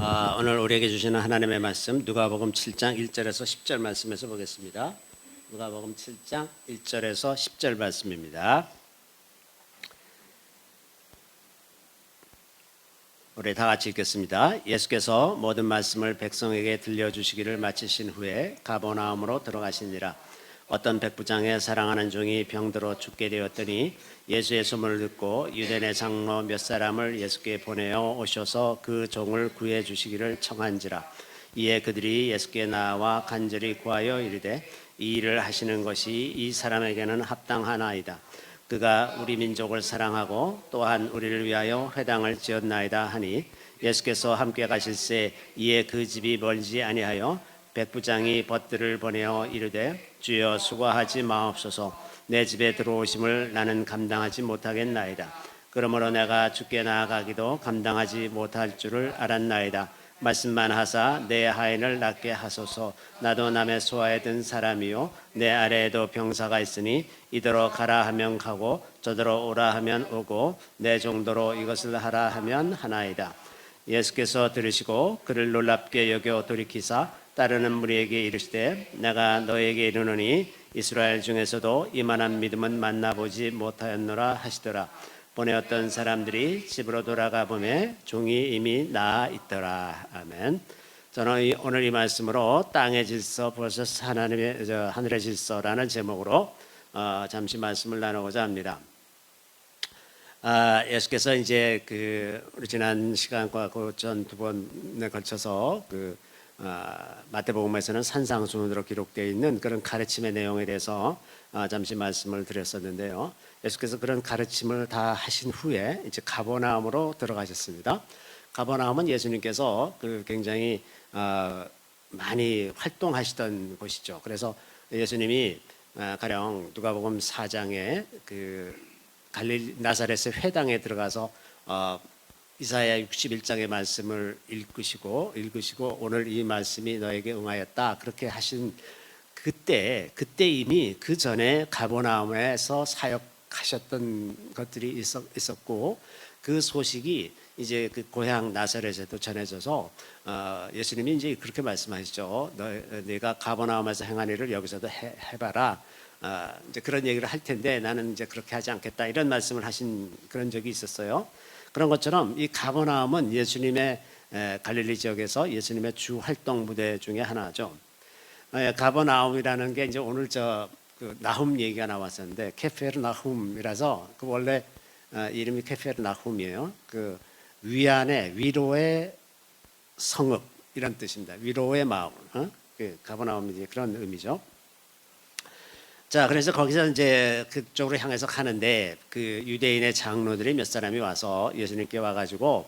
오늘 우리에게 주시는 하나님의 말씀 누가복음 7장 1절에서 10절 말씀에서 보겠습니다. 누가복음 7장 1절에서 10절 말씀입니다. 우리 다 같이 읽겠습니다. 예수께서 모든 말씀을 백성에게 들려주시기를 마치신 후에 가버나움으로 들어가시니라. 어떤 백부장의 사랑하는 종이 병들어 죽게 되었더니 예수의 소문을 듣고 유대네 장로 몇 사람을 예수께 보내어 오셔서 그 종을 구해 주시기를 청한지라. 이에 그들이 예수께 나와 간절히 구하여 이르되 이 일을 하시는 것이 이 사람에게는 합당하나이다. 그가 우리 민족을 사랑하고 또한 우리를 위하여 회당을 지었나이다 하니 예수께서 함께 가실새 이에 그 집이 멀지 아니하여 백부장이 벗들을 보내어 이르되 주여 수고하지 마옵소서. 내 집에 들어오심을 나는 감당하지 못하겠나이다. 그러므로 내가 주께 나아가기도 감당하지 못할 줄을 알았나이다. 말씀만 하사 내 하인을 낫게 하소서. 나도 남의 소아에 든 사람이요 내 아래에도 병사가 있으니 이더러 가라 하면 가고 저더러 오라 하면 오고 내 정도로 이것을 하라 하면 하나이다. 예수께서 들으시고 그를 놀랍게 여겨 돌이키사 따르는 무리에게 이르시되 내가 너에게 이르노니 이스라엘 중에서도 이만한 믿음은 만나보지 못하였노라 하시더라. 보내었던 사람들이 집으로 돌아가 보매 종이 이미 나아 있더라. 아멘. 저는 오늘 이 말씀으로 땅의 질서 vs 하늘의 질서라는 제목으로 잠시 말씀을 나누고자 합니다. 예수께서 이제 우리 지난 시간과 그 전 두 번에 걸쳐서 마태복음에서는 산상수훈으로 기록되어 있는 그런 가르침의 내용에 대해서 잠시 말씀을 드렸었는데요. 예수께서 그런 가르침을 다 하신 후에 이제 가버나움으로 들어가셨습니다. 가버나움은 예수님께서 굉장히 많이 활동하시던 곳이죠. 그래서 예수님이 가령 누가복음 4장에 나사렛의 회당에 들어가서 이사야 61장의 말씀을 읽으시고 오늘 이 말씀이 너에게 응하였다 그렇게 하신 그때 이미 그 전에 가버나움에서 사역하셨던 것들이 있었고 그 소식이 이제 그 고향 나사렛에도 전해져서 예수님이 이제 그렇게 말씀하시죠. 내가 가버나움에서 행한 일을 여기서도 해봐라. 이제 그런 얘기를 할 텐데 나는 이제 그렇게 하지 않겠다 이런 말씀을 하신 그런 적이 있었어요. 그런 것처럼 이 가버나움은 예수님의 갈릴리 지역에서 예수님의 주 활동 무대 중에 하나죠. 가버나움이라는 게 이제 오늘 나훔 얘기가 나왔었는데 케페르나훔이라서 그 원래 이름이 케페르나훔이에요. 위안의 위로의 성읍 이런 뜻입니다. 위로의 마을. 가버나움이 이제 그런 의미죠. 자, 그래서 거기서 이제 그쪽으로 향해서 가는데 유대인의 장로들이 몇 사람이 와서 예수님께 와가지고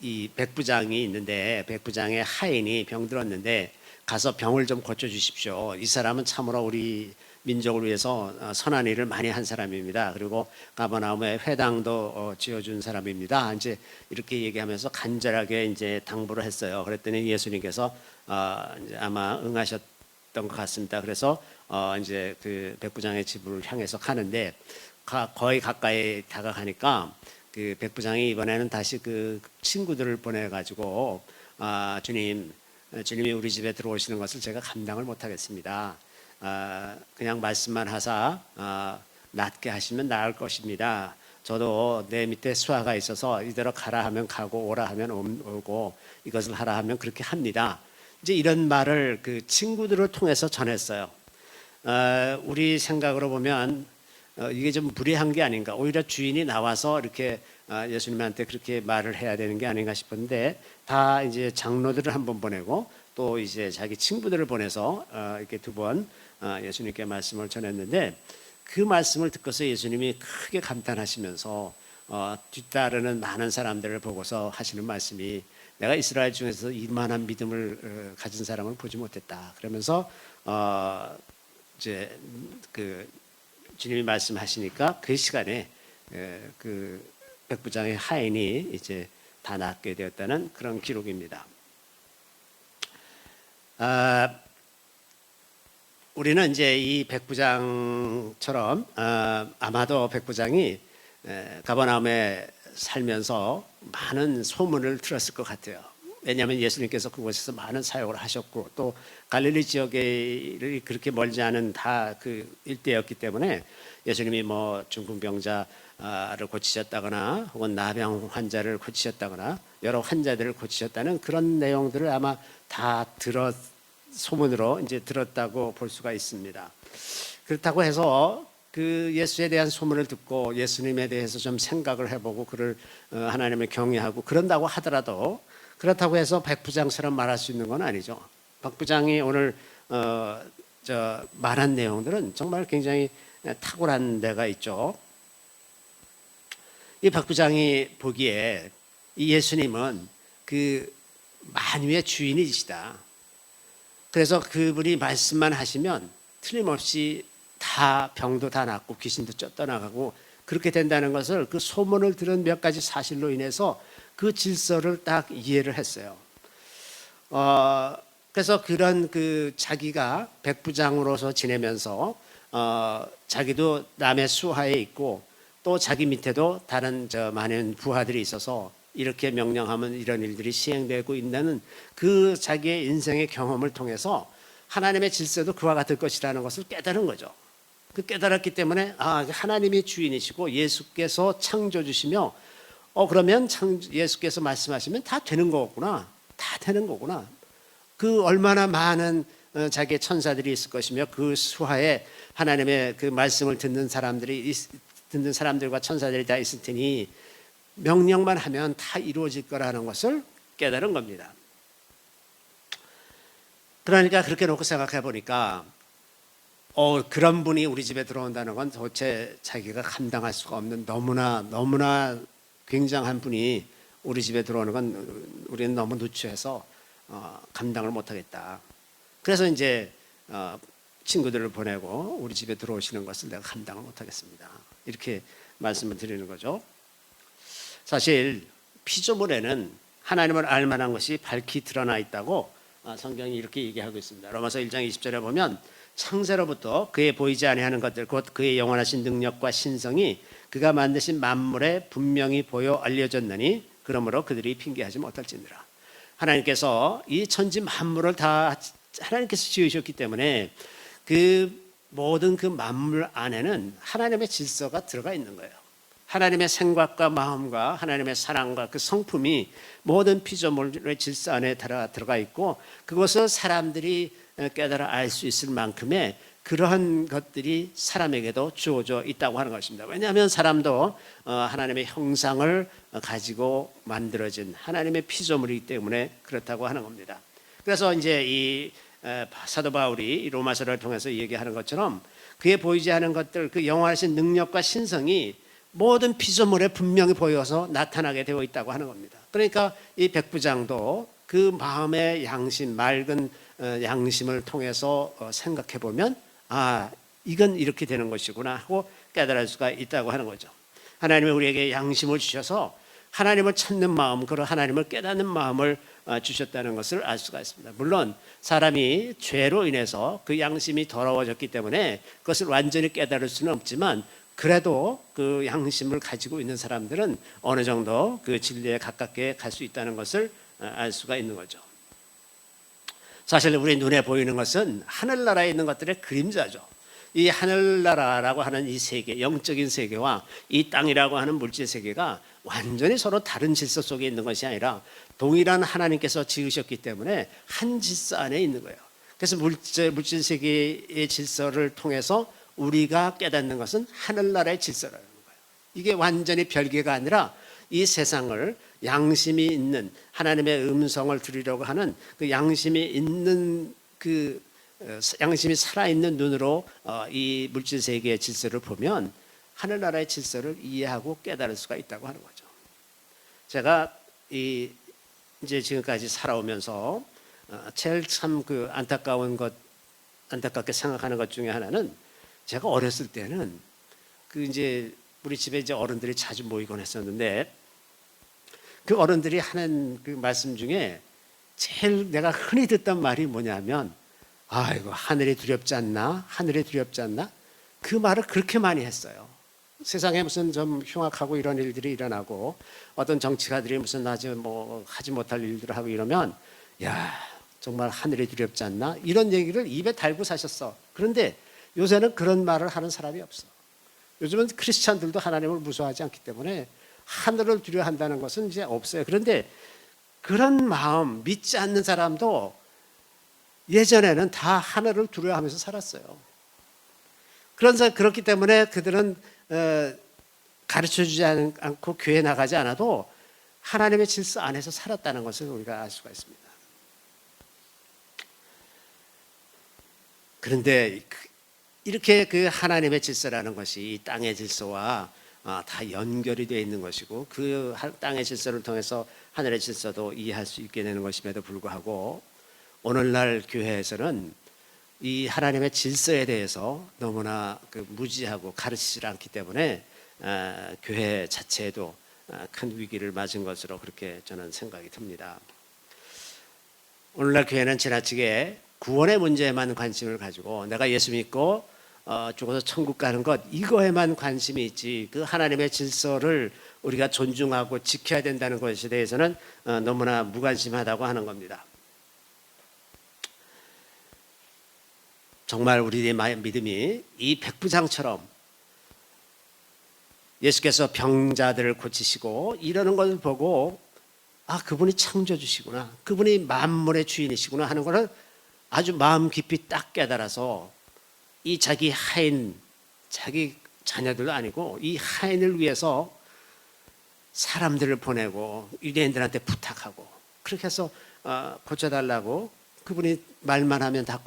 이 백부장이 있는데 백부장의 하인이 병들었는데 가서 병을 좀 고쳐 주십시오. 이 사람은 참으로 우리 민족을 위해서 선한 일을 많이 한 사람입니다. 그리고 가버나움에 회당도 지어준 사람입니다. 이제 이렇게 얘기하면서 간절하게 이제 당부를 했어요. 그랬더니 예수님께서 이제 아마 응하셨던 것 같습니다. 그래서 이제 그 백부장의 집을 향해서 가는데 거의 가까이 다가가니까 그 백부장이 이번에는 다시 그 친구들을 보내가지고 주님이 우리 집에 들어오시는 것을 제가 감당을 못하겠습니다. 그냥 말씀만 하사 낫게 하시면 나을 것입니다. 저도 내 밑에 수하가 있어서 이대로 가라 하면 가고 오라 하면 오고 이것을 하라 하면 그렇게 합니다. 이제 이런 말을 그 친구들을 통해서 전했어요. 우리 생각으로 보면 이게 좀 무례한 게 아닌가. 오히려 주인이 나와서 이렇게 예수님한테 그렇게 말을 해야 되는 게 아닌가 싶은데 다 이제 장로들을 한 번 보내고 또 이제 자기 친구들을 보내서 이렇게 두 번 예수님께 말씀을 전했는데 그 말씀을 듣고서 예수님이 크게 감탄하시면서 뒤따르는 많은 사람들을 보고서 하시는 말씀이 내가 이스라엘 중에서 이만한 믿음을 가진 사람을 보지 못했다. 그러면서 이제 주님이 말씀하시니까 그 시간에 그 백부장의 하인이 이제 다 낫게 되었다는 그런 기록입니다. 우리는 이제 이 백부장처럼 아마도 백부장이 가버나움에 살면서 많은 소문을 들었을 것 같아요. 왜냐하면 예수님께서 그곳에서 많은 사역을 하셨고 또 갈릴리 지역에 그렇게 멀지 않은 다 그 일대였기 때문에 예수님이 뭐 중풍병자를 고치셨다거나 혹은 나병 환자를 고치셨다거나 여러 환자들을 고치셨다는 그런 내용들을 아마 다 소문으로 이제 들었다고 볼 수가 있습니다. 그렇다고 해서 그 예수에 대한 소문을 듣고 예수님에 대해서 좀 생각을 해보고 그를 하나님을 경외하고 그런다고 하더라도 그렇다고 해서 백부장처럼 말할 수 있는 건 아니죠. 백부장이 오늘 말한 내용들은 정말 굉장히 탁월한 데가 있죠. 이 백부장이 보기에 이 예수님은 그 만유의 주인이시다. 그래서 그분이 말씀만 하시면 틀림없이 다 병도 다 낫고 귀신도 쫓겨나가고 그렇게 된다는 것을 그 소문을 들은 몇 가지 사실로 인해서 그 질서를 딱 이해를 했어요. 그래서 그런 그 자기가 백부장으로서 지내면서 자기도 남의 수하에 있고 또 자기 밑에도 다른 많은 부하들이 있어서 이렇게 명령하면 이런 일들이 시행되고 있다는 그 자기의 인생의 경험을 통해서 하나님의 질서도 그와 같을 것이라는 것을 깨달은 거죠. 그 깨달았기 때문에 하나님이 주인이시고 예수께서 창조주시며 그러면 예수께서 말씀하시면 다 되는 거구나. 다 되는 거구나. 그 얼마나 많은 자기의 천사들이 있을 것이며 그 수하에 하나님의 그 말씀을 듣는 사람들과 천사들이 다 있을 테니 명령만 하면 다 이루어질 거라는 것을 깨달은 겁니다. 그러니까 그렇게 놓고 생각해 보니까 그런 분이 우리 집에 들어온다는 건 도대체 자기가 감당할 수가 없는 너무나 굉장한 분이 우리 집에 들어오는 건 우리는 너무 누추해서 감당을 못하겠다. 그래서 이제 친구들을 보내고 우리 집에 들어오시는 것을 내가 감당을 못하겠습니다. 이렇게 말씀을 드리는 거죠. 사실 피조물에는 하나님을 알 만한 것이 밝히 드러나 있다고 성경이 이렇게 얘기하고 있습니다. 로마서 1장 20절에 보면 창세로부터 그의 보이지 아니하는 것들 곧 그의 영원하신 능력과 신성이 그가 만드신 만물에 분명히 보여 알려졌느니 그러므로 그들이 핑계하지 못할지니라. 하나님께서 이 천지 만물을 다 하나님께서 지으셨기 때문에 그 모든 그 만물 안에는 하나님의 질서가 들어가 있는 거예요. 하나님의 생각과 마음과 하나님의 사랑과 그 성품이 모든 피조물의 질서 안에 들어가 있고 그것을 사람들이 깨달아 알 수 있을 만큼의 그러한 것들이 사람에게도 주어져 있다고 하는 것입니다. 왜냐하면 사람도 하나님의 형상을 가지고 만들어진 하나님의 피조물이기 때문에 그렇다고 하는 겁니다. 그래서 이제 이 사도 바울이 로마서를 통해서 얘기하는 것처럼 그의 보이지 않은 것들 그 영원하신 능력과 신성이 모든 피조물에 분명히 보여서 나타나게 되어 있다고 하는 겁니다. 그러니까 이 백부장도 그 마음의 양심, 맑은 양심을 통해서 생각해 보면 이건 이렇게 되는 것이구나 하고 깨달을 수가 있다고 하는 거죠. 하나님이 우리에게 양심을 주셔서 하나님을 찾는 마음, 그리고 하나님을 깨닫는 마음을 주셨다는 것을 알 수가 있습니다. 물론 사람이 죄로 인해서 그 양심이 더러워졌기 때문에 그것을 완전히 깨달을 수는 없지만 그래도 그 양심을 가지고 있는 사람들은 어느 정도 그 진리에 가깝게 갈 수 있다는 것을 알 수가 있는 거죠. 사실 우리 눈에 보이는 것은 하늘나라에 있는 것들의 그림자죠. 이 하늘나라라고 하는 이 세계, 영적인 세계와 이 땅이라고 하는 물질 세계가 완전히 서로 다른 질서 속에 있는 것이 아니라 동일한 하나님께서 지으셨기 때문에 한 질서 안에 있는 거예요. 그래서 물질 세계의 질서를 통해서 우리가 깨닫는 것은 하늘나라의 질서라는 거예요. 이게 완전히 별개가 아니라 이 세상을 양심이 있는 하나님의 음성을 들으려고 하는 그 양심이 있는 그 양심이 살아있는 눈으로 이 물질 세계의 질서를 보면 하늘나라의 질서를 이해하고 깨달을 수가 있다고 하는 거죠. 제가 이제 지금까지 살아오면서 제일 참 그 안타깝게 생각하는 것 중에 하나는 제가 어렸을 때는 그 이제 우리 집에 이제 어른들이 자주 모이곤 했었는데 그 어른들이 하는 그 말씀 중에 제일 내가 흔히 듣던 말이 뭐냐면 아이고 하늘이 두렵지 않나? 하늘이 두렵지 않나? 그 말을 그렇게 많이 했어요. 세상에 무슨 좀 흉악하고 이런 일들이 일어나고 어떤 정치가들이 무슨 아주 하지 못할 일들을 하고 이러면 야 정말 하늘이 두렵지 않나 이런 얘기를 입에 달고 사셨어. 그런데 요새는 그런 말을 하는 사람이 없어. 요즘은 크리스찬들도 하나님을 무서워하지 않기 때문에 하늘을 두려워한다는 것은 이제 없어요. 그런데 그런 마음 믿지 않는 사람도 예전에는 다 하늘을 두려워하면서 살았어요. 그렇기 때문에 그들은 가르쳐주지 않고 교회 나가지 않아도 하나님의 질서 안에서 살았다는 것을 우리가 알 수가 있습니다. 그런데 이렇게 그 하나님의 질서라는 것이 이 땅의 질서와 다 연결이 되어 있는 것이고 그 땅의 질서를 통해서 하늘의 질서도 이해할 수 있게 되는 것임에도 불구하고 오늘날 교회에서는 이 하나님의 질서에 대해서 너무나 무지하고 가르치지 않기 때문에 교회 자체에도 큰 위기를 맞은 것으로 그렇게 저는 생각이 듭니다. 오늘날 교회는 지나치게 구원의 문제에만 관심을 가지고 내가 예수 믿고 죽어서 천국 가는 것 이거에만 관심이 있지 그 하나님의 질서를 우리가 존중하고 지켜야 된다는 것에 대해서는 너무나 무관심하다고 하는 겁니다. 정말 우리의 믿음이 이 백부장처럼 예수께서 병자들을 고치시고 이러는 것을 보고 그분이 창조주시구나 그분이 만물의 주인이시구나 하는 것을 아주 마음 깊이 딱 깨달아서 이 자기 하인 자기 자녀들도 아니고 이 하인을 위해서 사람들을 보내고 유대인들한테 부탁하고 그렇게 해서 고쳐달라고 그분이 말만 하면 다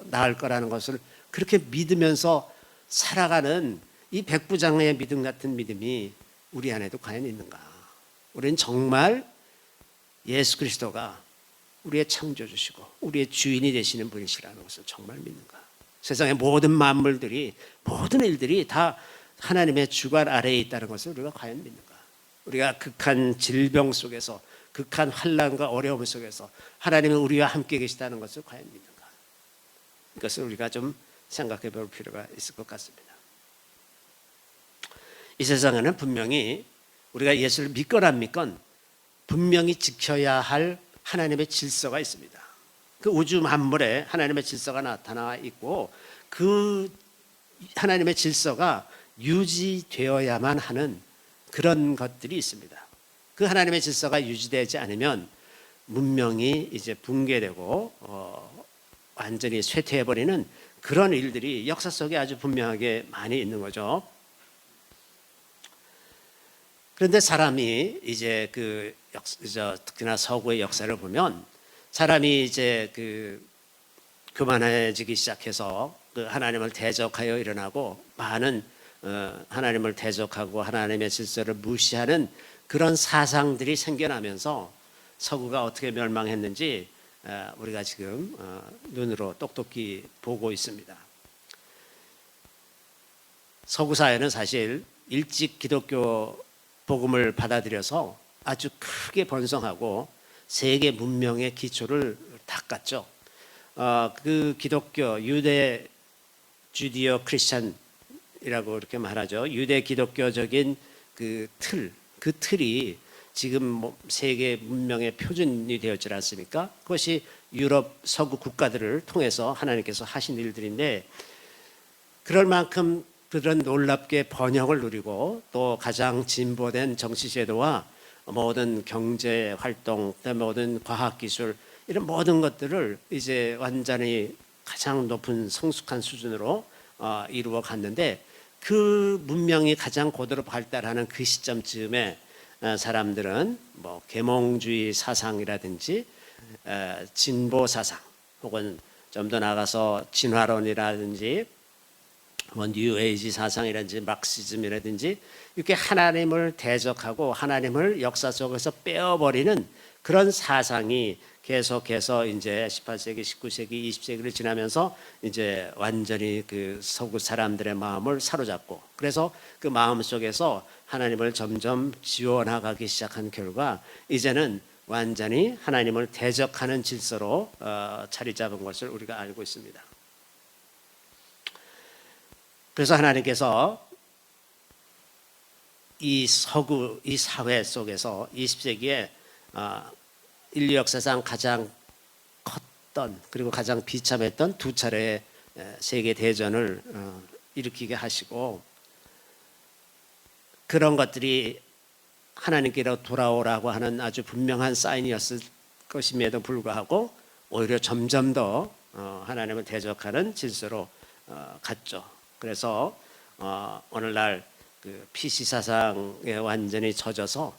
나을 거라는 것을 그렇게 믿으면서 살아가는 이 백부장의 믿음 같은 믿음이 우리 안에도 과연 있는가? 우리는 정말 예수 그리스도가 우리의 창조주시고 우리의 주인이 되시는 분이시라는 것을 정말 믿는가? 세상의 모든 만물들이 모든 일들이 다 하나님의 주관 아래에 있다는 것을 우리가 과연 믿는가? 우리가 극한 질병 속에서 극한 환난과 어려움 속에서 하나님은 우리와 함께 계시다는 것을 과연 믿는가? 이것을 우리가 좀 생각해 볼 필요가 있을 것 같습니다. 이 세상에는 분명히 우리가 예수를 믿건 안 믿건 분명히 지켜야 할 하나님의 질서가 있습니다. 그 우주 만물에 하나님의 질서가 나타나 있고 그 하나님의 질서가 유지되어야만 하는 그런 것들이 있습니다. 그 하나님의 질서가 유지되지 않으면 문명이 이제 붕괴되고 완전히 쇠퇴해버리는 그런 일들이 역사 속에 아주 분명하게 많이 있는 거죠. 그런데 사람이 이제 특히나 서구의 역사를 보면 사람이 이제 교만해지기 시작해서 하나님을 대적하여 일어나고 많은 하나님을 대적하고 하나님의 질서를 무시하는 그런 사상들이 생겨나면서 서구가 어떻게 멸망했는지 우리가 지금 눈으로 똑똑히 보고 있습니다. 서구 사회는 사실 일찍 기독교 복음을 받아들여서 아주 크게 번성하고 세계 문명의 기초를 닦았죠. 그 기독교 유대 주디오 크리스찬이라고 이렇게 말하죠. 유대 기독교적인 그 틀이 지금 세계 문명의 표준이 되었지 않습니까? 그것이 유럽 서구 국가들을 통해서 하나님께서 하신 일들인데 그럴 만큼 그런 놀랍게 번영을 누리고 또 가장 진보된 정치제도와 모든 경제 활동, 모든 과학 기술 이런 모든 것들을 이제 완전히 가장 높은 성숙한 수준으로 이루어 갔는데 그 문명이 가장 고도로 발달하는 그 시점쯤에 사람들은 계몽주의 사상이라든지 진보 사상 혹은 좀 더 나아가서 진화론이라든지 뉴에이지 사상이라든지 막시즘이라든지 이렇게 하나님을 대적하고 하나님을 역사 속에서 빼어버리는 그런 사상이 계속해서 이제 18세기, 19세기, 20세기를 지나면서 이제 완전히 그 서구 사람들의 마음을 사로잡고 그래서 그 마음 속에서 하나님을 점점 지워나가기 시작한 결과 이제는 완전히 하나님을 대적하는 질서로 자리 잡은 것을 우리가 알고 있습니다. 그래서 하나님께서 이 서구 이 사회 속에서 20세기에 인류 역사상 가장 컸던 그리고 가장 비참했던 두 차례의 세계 대전을 일으키게 하시고, 그런 것들이 하나님께로 돌아오라고 하는 아주 분명한 사인이었을 것임에도 불구하고 오히려 점점 더 하나님을 대적하는 질서로 갔죠. 그래서 오늘날 그 PC 사상에 완전히 젖어서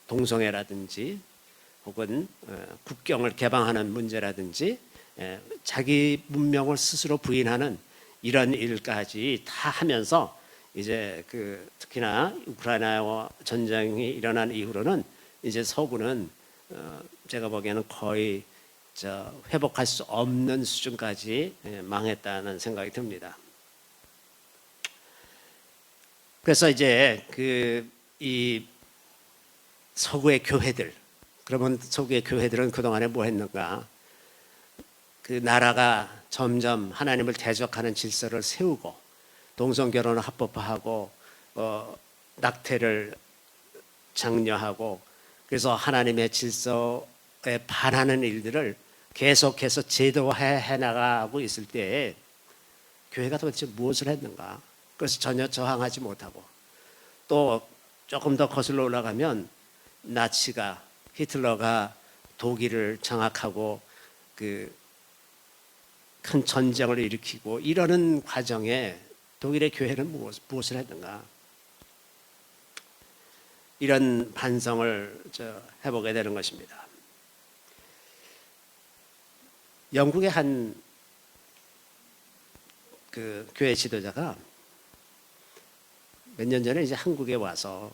동성애라든지 혹은 국경을 개방하는 문제라든지 자기 문명을 스스로 부인하는 이런 일까지 다 하면서 이제 그 특히나 우크라이나 전쟁이 일어난 이후로는 이제 서구는 제가 보기에는 거의 회복할 수 없는 수준까지 망했다는 생각이 듭니다. 그래서 이제 이 서구의 교회들, 그러면 서구의 교회들은 그동안에 뭐 했는가? 그 나라가 점점 하나님을 대적하는 질서를 세우고 동성결혼을 합법화하고 낙태를 장려하고, 그래서 하나님의 질서에 반하는 일들을 계속해서 제도화해 나가고 있을 때 교회가 도대체 무엇을 했는가? 그래서 전혀 저항하지 못하고, 또 조금 더 거슬러 올라가면 나치가 히틀러가 독일을 장악하고 그 큰 전쟁을 일으키고 이러는 과정에 독일의 교회는 무엇을 했는가? 이런 반성을 해보게 되는 것입니다. 영국의 한 그 교회 지도자가 몇 년 전에 이제 한국에 와서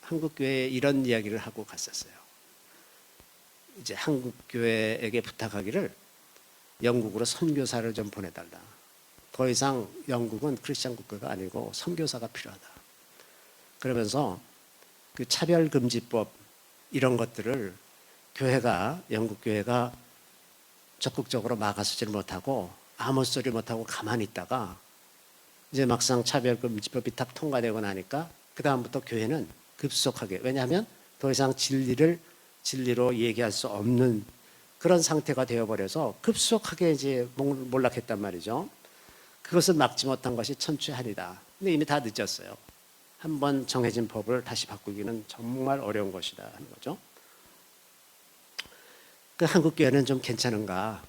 한국 교회에 이런 이야기를 하고 갔었어요. 이제 한국 교회에게 부탁하기를 영국으로 선교사를 좀 보내달라. 더 이상 영국은 크리스천 국가가 아니고 선교사가 필요하다. 그러면서 그 차별금지법 이런 것들을 영국 교회가 적극적으로 막아서질 못하고 아무 소리 못하고 가만히 있다가 이제 막상 차별금지법이 딱 통과되고 나니까 그 다음부터 교회는 급속하게, 왜냐하면 더 이상 진리로 얘기할 수 없는 그런 상태가 되어버려서 급속하게 이제 몰락했단 말이죠. 그것을 막지 못한 것이 천추한이다. 근데 이미 다 늦었어요. 한번 정해진 법을 다시 바꾸기는 정말 어려운 것이다 하는 거죠. 그 한국 교회는 좀 괜찮은가?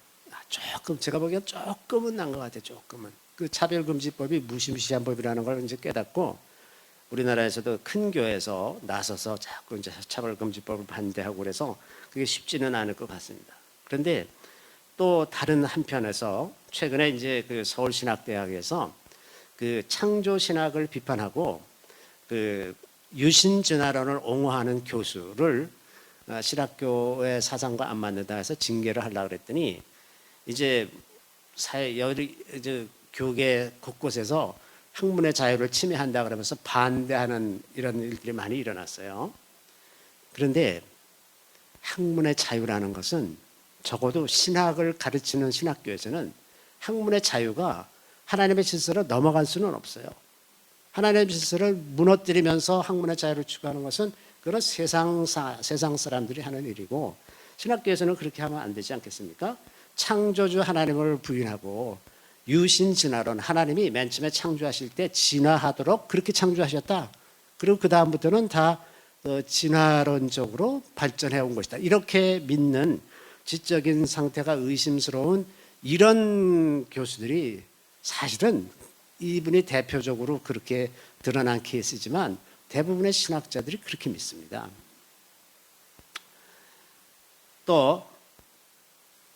조금, 제가 보기엔 조금은 난 것 같아요. 조금은. 그 차별금지법이 무시무시한 법이라는 걸 이제 깨닫고 우리나라에서도 큰 교회에서 나서서 자꾸 이제 차별금지법을 반대하고 그래서 그게 쉽지는 않을 것 같습니다. 그런데 또 다른 한편에서 최근에 이제 그 서울신학대학에서 그 창조신학을 비판하고 그 유신진화론을 옹호하는 교수를 신학교의 사상과 안 맞는다 해서 징계를 하려고 그랬더니 이제 교계 곳곳에서 학문의 자유를 침해한다 그러면서 반대하는 이런 일들이 많이 일어났어요. 그런데 학문의 자유라는 것은 적어도 신학을 가르치는 신학교에서는 학문의 자유가 하나님의 질서로 넘어갈 수는 없어요. 하나님의 질서를 무너뜨리면서 학문의 자유를 추구하는 것은 그런 세상 사람들이 하는 일이고, 신학교에서는 그렇게 하면 안 되지 않겠습니까? 창조주 하나님을 부인하고 유신진화론, 하나님이 맨 처음에 창조하실 때 진화하도록 그렇게 창조하셨다. 그리고 그 다음부터는 다 진화론적으로 발전해 온 것이다. 이렇게 믿는 지적인 상태가 의심스러운 이런 교수들이 사실은 이분이 대표적으로 그렇게 드러난 케이스지만 대부분의 신학자들이 그렇게 믿습니다. 또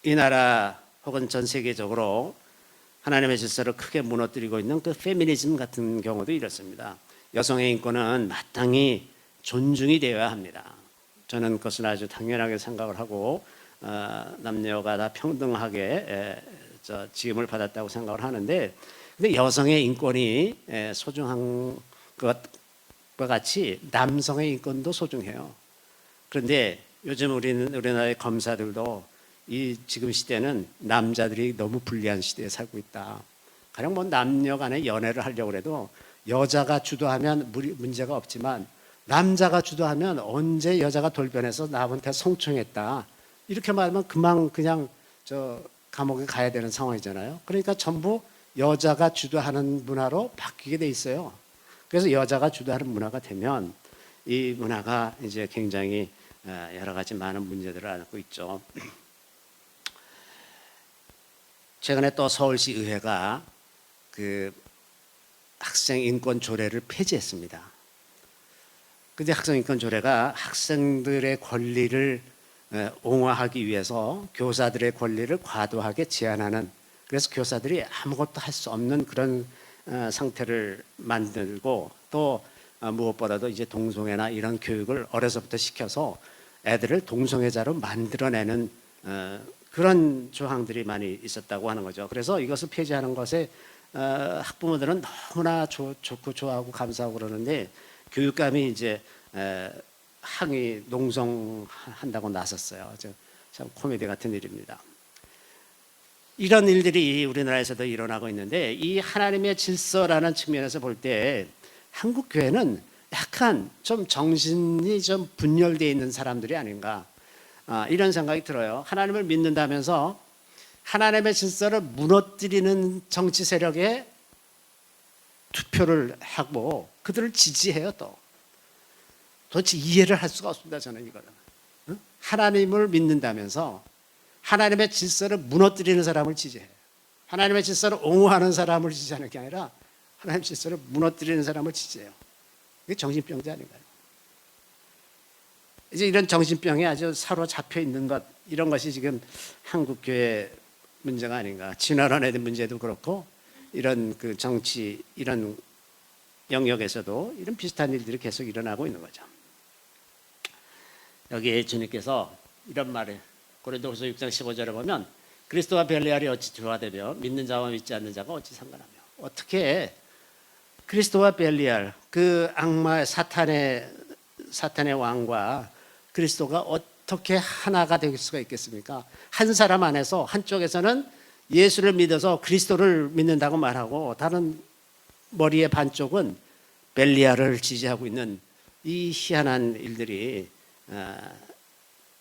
이 나라 혹은 전 세계적으로 하나님의 질서를 크게 무너뜨리고 있는 그 페미니즘 같은 경우도 이렇습니다. 여성의 인권은 마땅히 존중이 되어야 합니다. 저는 그것은 아주 당연하게 생각을 하고 남녀가 다 평등하게 지음을 받았다고 생각을 하는데, 근데 여성의 인권이 소중한 것과 같이 남성의 인권도 소중해요. 그런데 요즘 우리나라의 검사들도 이 지금 시대는 남자들이 너무 불리한 시대에 살고 있다. 가령 뭐 남녀 간의 연애를 하려고 해도 여자가 주도하면 문제가 없지만 남자가 주도하면 언제 여자가 돌변해서 남한테 성추행했다 이렇게 말하면 그냥 저 감옥에 가야 되는 상황이잖아요. 그러니까 전부 여자가 주도하는 문화로 바뀌게 돼 있어요. 그래서 여자가 주도하는 문화가 되면 이 문화가 이제 굉장히 여러 가지 많은 문제들을 안고 있죠. 최근에 또 서울시 의회가 그 학생 인권 조례를 폐지했습니다. 근데 학생 인권 조례가 학생들의 권리를 옹호하기 위해서 교사들의 권리를 과도하게 제한하는, 그래서 교사들이 아무것도 할 수 없는 그런 상태를 만들고, 또 무엇보다도 이제 동성애나 이런 교육을 어려서부터 시켜서 애들을 동성애자로 만들어내는 그런 조항들이 많이 있었다고 하는 거죠. 그래서 이것을 폐지하는 것에 학부모들은 너무나 좋고 좋아하고 감사하고 그러는데, 교육감이 이제 항의 농성한다고 나섰어요. 참 코미디 같은 일입니다. 이런 일들이 우리나라에서도 일어나고 있는데, 이 하나님의 질서라는 측면에서 볼 때 한국 교회는 약간 좀 정신이 좀 분열되어 있는 사람들이 아닌가, 이런 생각이 들어요. 하나님을 믿는다면서 하나님의 질서를 무너뜨리는 정치 세력에 투표를 하고 그들을 지지해요. 또 도대체 이해를 할 수가 없습니다. 저는 이거는 하나님을 믿는다면서 하나님의 질서를 무너뜨리는 사람을 지지해요. 하나님의 질서를 옹호하는 사람을 지지하는 게 아니라 하나님의 질서를 무너뜨리는 사람을 지지해요. 이게 정신병자 아닌가요? 이제 이런 정신병에 아주 사로잡혀 있는 것, 이런 것이 지금 한국 교회 문제가 아닌가. 진화론의 문제도 그렇고, 이런 그 정치 이런 영역에서도 이런 비슷한 일들이 계속 일어나고 있는 거죠. 여기에 주님께서 이런 말을 고린도후서 6장 15절에 보면, 그리스도와 벨리알이 어찌 조화되며 믿는 자와 믿지 않는 자가 어찌 상관하며. 어떻게 그리스도와 벨리알, 그 악마의 사탄의 왕과 그리스도가 어떻게 하나가 될 수가 있겠습니까? 한 사람 안에서 한쪽에서는 예수를 믿어서 그리스도를 믿는다고 말하고, 다른 머리의 반쪽은 벨리알을 지지하고 있는 이 희한한 일들이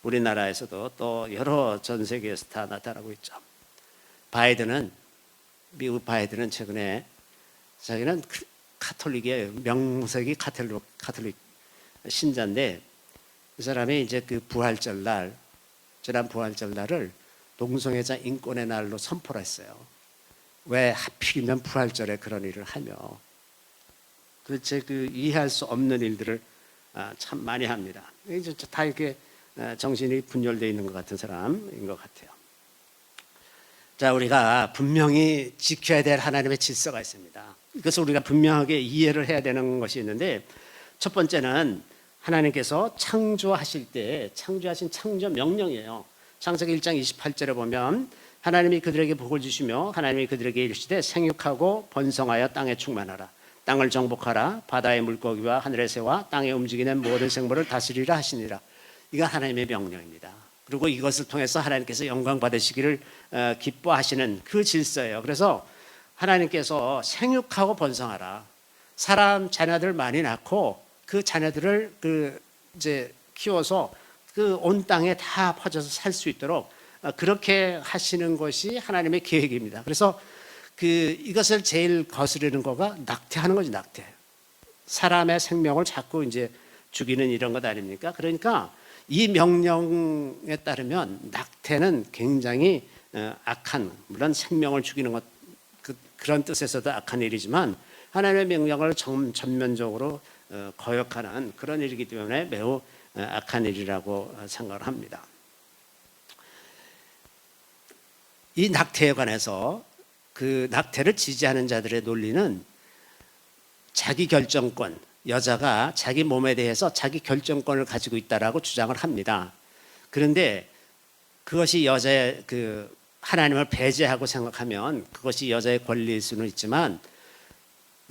우리나라에서도 또 여러 전 세계에서 다 나타나고 있죠. 미국 바이든은 최근에, 자기는 카톨릭의 명색이 카톨릭 신자인데, 그 사람이 이제 그 부활절날, 지난 부활절날을 동성애자 인권의 날로 선포를 했어요. 왜 하필이면 부활절에 그런 일을 하며. 도대체 그 이해할 수 없는 일들을 참 많이 합니다. 이제 다 이렇게 정신이 분열되어 있는 것 같은 사람인 것 같아요. 자, 우리가 분명히 지켜야 될 하나님의 질서가 있습니다. 이것을 우리가 분명하게 이해를 해야 되는 것이 있는데, 첫 번째는 하나님께서 창조하실 때 창조하신 창조 명령이에요. 창세기 1장 28절에 보면, 하나님이 그들에게 복을 주시며 하나님이 그들에게 이르시되 생육하고 번성하여 땅에 충만하라. 땅을 정복하라. 바다의 물고기와 하늘의 새와 땅에 움직이는 모든 생물을 다스리라 하시니라. 이건 하나님의 명령입니다. 그리고 이것을 통해서 하나님께서 영광 받으시기를 기뻐하시는 그 질서예요. 그래서 하나님께서 생육하고 번성하라. 사람 자녀들 많이 낳고 그 자녀들을 이제 키워서 그 온 땅에 다 퍼져서 살 수 있도록 그렇게 하시는 것이 하나님의 계획입니다. 그래서 이것을 제일 거스르는 거가 낙태하는 거지, 낙태. 사람의 생명을 자꾸 이제 죽이는 이런 것 아닙니까? 그러니까 이 명령에 따르면 낙태는 굉장히 악한, 물론 생명을 죽이는 것, 그런 뜻에서도 악한 일이지만 하나님의 명령을 전면적으로 거역하는 그런 일이기 때문에 매우 악한 일이라고 생각을 합니다. 이 낙태에 관해서 그 낙태를 지지하는 자들의 논리는 자기 결정권, 여자가 자기 몸에 대해서 자기 결정권을 가지고 있다라고 주장을 합니다. 그런데 그것이 여자의 하나님을 배제하고 생각하면 그것이 여자의 권리일 수는 있지만,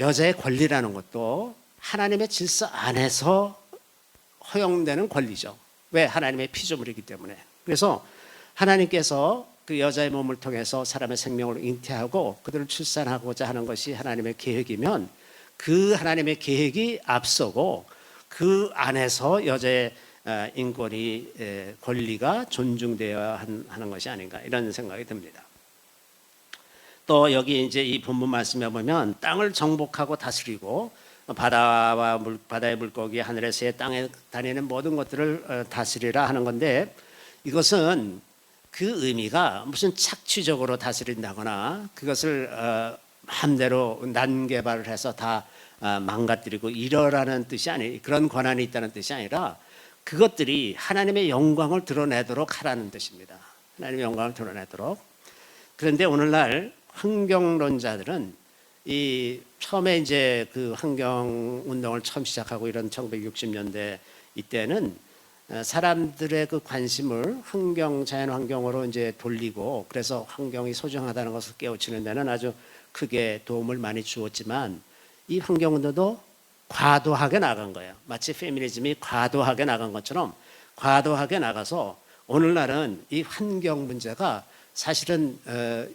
여자의 권리라는 것도 하나님의 질서 안에서 허용되는 권리죠. 왜? 하나님의 피조물이기 때문에. 그래서 하나님께서 그 여자의 몸을 통해서 사람의 생명을 잉태하고 그들을 출산하고자 하는 것이 하나님의 계획이면, 그 하나님의 계획이 앞서고 그 안에서 여자의 인권이 권리가 존중되어야 하는 것이 아닌가 이런 생각이 듭니다. 또 여기 이제 이 본문 말씀에 보면 땅을 정복하고 다스리고 바다의 물고기, 하늘의 새, 땅에 다니는 모든 것들을 다스리라 하는 건데, 이것은 그 의미가 무슨 착취적으로 다스린다거나 그것을 마음대로 난개발을 해서 다 망가뜨리고 이러라는 뜻이 아니, 그런 권한이 있다는 뜻이 아니라 그것들이 하나님의 영광을 드러내도록 하라는 뜻입니다. 하나님의 영광을 드러내도록. 그런데 오늘날 환경론자들은 이 처음에 이제 그 환경 운동을 처음 시작하고 이런 1960년대 이때는 사람들의 그 관심을 자연 환경으로 이제 돌리고, 그래서 환경이 소중하다는 것을 깨우치는 데는 아주 크게 도움을 많이 주었지만, 이 환경 운동도 과도하게 나간 거예요. 마치 페미니즘이 과도하게 나간 것처럼 과도하게 나가서 오늘날은 이 환경 문제가 사실은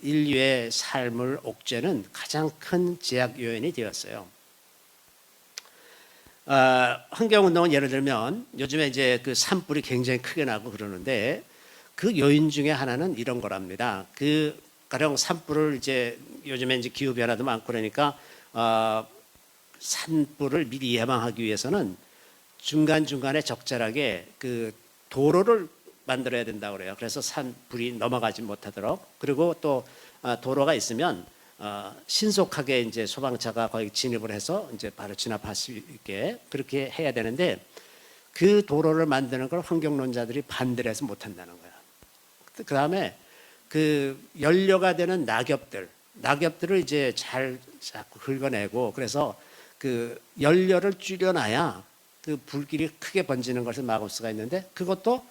인류의 삶을 옥죄는 가장 큰 제약 요인이 되었어요. 환경운동은 예를 들면 요즘에 이제 그 산불이 굉장히 크게 나고 그러는데, 그 요인 중에 하나는 이런 거랍니다. 그 가령 산불을 이제 요즘에 이제 기후 변화도 많고 그러니까 산불을 미리 예방하기 위해서는 중간중간에 적절하게 그 도로를 만들어야 된다고 그래요. 그래서 산불이 넘어가지 못하도록. 그리고 또 도로가 있으면 신속하게 이제 소방차가 거기 진입을 해서 이제 바로 진압할 수 있게 그렇게 해야 되는데, 그 도로를 만드는 걸 환경론자들이 반대를 해서 못 한다는 거야. 그 다음에 그 연료가 되는 낙엽들을 이제 잘 자꾸 긁어내고, 그래서 그 연료를 줄여놔야 그 불길이 크게 번지는 것을 막을 수가 있는데, 그것도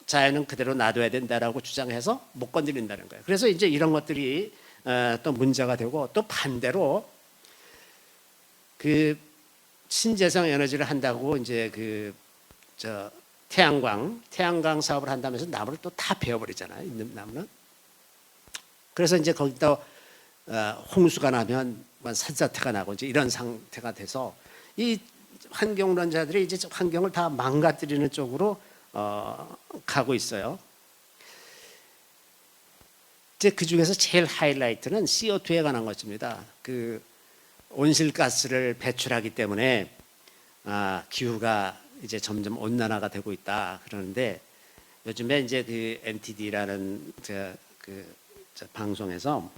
자연은 그대로 놔둬야 된다라고 주장해서 못 건드린다는 거예요. 그래서 이제 이런 것들이 또 문제가 되고, 또 반대로 그 신재생 에너지를 한다고 이제 그 태양광 사업을 한다면서 나무를 또 다 베어버리잖아요. 있는 나무는. 그래서 이제 거기다 홍수가 나면 산사태가 나고 이제 이런 상태가 돼서 이 환경론자들이 이제 환경을 다 망가뜨리는 쪽으로 가고 있어요. 이제 그 중에서 제일 하이라이트는 CO2에 관한 것입니다. 그 온실가스를 배출하기 때문에 기후가 이제 점점 온난화가 되고 있다 그러는데, 요즘에 이제 그 NTD라는 방송에서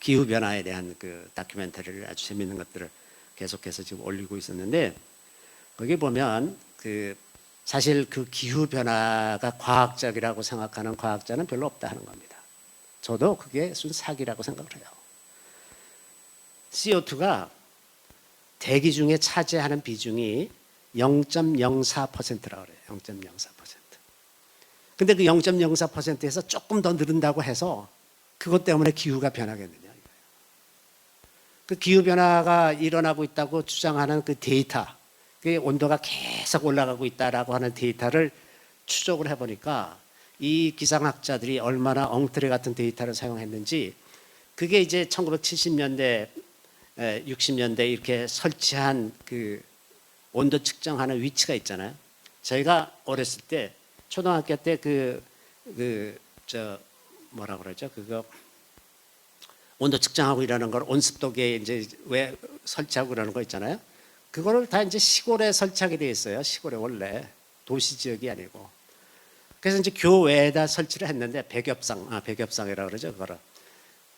기후 변화에 대한 그 다큐멘터리를 아주 재밌는 것들을 계속해서 지금 올리고 있었는데, 거기 보면 그 사실 그 기후 변화가 과학적이라고 생각하는 과학자는 별로 없다 하는 겁니다. 저도 그게 순 사기라고 생각을 해요. CO2가 대기 중에 차지하는 비중이 0.04%라고 그래요. 0.04%. 근데 그 0.04%에서 조금 더 늘은다고 해서 그것 때문에 기후가 변하겠느냐. 그 기후 변화가 일어나고 있다고 주장하는 그 데이터, 그 온도가 계속 올라가고 있다라고 하는 데이터를 추적을 해보니까 이 기상학자들이 얼마나 엉터리 같은 데이터를 사용했는지, 그게 이제 1970년대, 60년대 이렇게 설치한 그 온도 측정하는 위치가 있잖아요. 저희가 어렸을 때 초등학교 때 뭐라 그러죠? 그거 온도 측정하고 이러는 걸 온습도계에 이제 왜 설치하고 그러는 거 있잖아요. 그거를 다 이제 시골에 설치하게 돼 있어요. 시골에 원래 도시 지역이 아니고. 그래서 이제 교외에다 설치를 했는데 백엽상이라고 그러죠. 그거를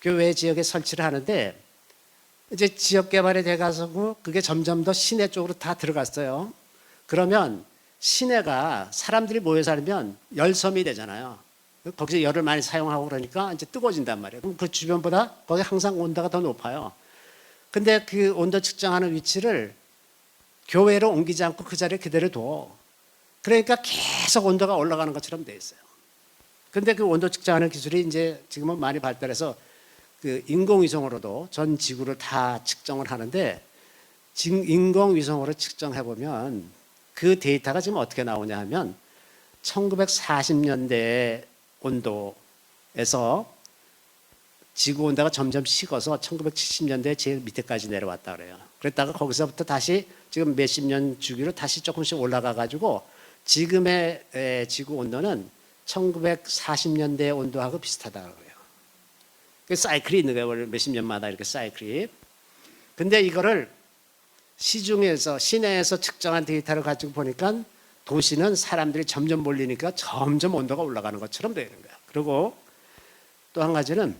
교외 지역에 설치를 하는데, 이제 지역 개발이 돼가지고 그게 점점 더 시내 쪽으로 다 들어갔어요. 그러면 시내가 사람들이 모여 살면 열섬이 되잖아요. 거기서 열을 많이 사용하고 그러니까 이제 뜨거워진단 말이에요. 그럼 그 주변보다 거기 항상 온도가 더 높아요. 근데 그 온도 측정하는 위치를 교외로 옮기지 않고 그 자리에 그대로 둬. 그러니까 계속 온도가 올라가는 것처럼 돼 있어요. 근데 그 온도 측정하는 기술이 이제 지금은 많이 발달해서 그 인공위성으로도 전 지구를 다 측정을 하는데, 인공위성으로 측정해 보면 그 데이터가 지금 어떻게 나오냐 하면 1940년대 온도에서 지구 온도가 점점 식어서 1970년대 제일 밑에까지 내려왔다 그래요. 그랬다가 거기서부터 다시 지금 몇십 년 주기로 다시 조금씩 올라가 가지고 지금의 지구 온도는 1940년대 온도하고 비슷하다고 그래요. 그 사이클이 있는 거예요. 원래 몇십 년마다 이렇게 사이클이. 근데 이거를 시중에서 시내에서 측정한 데이터를 가지고 보니까 도시는 사람들이 점점 몰리니까 점점 온도가 올라가는 것처럼 되는 거예요. 그리고 또 한 가지는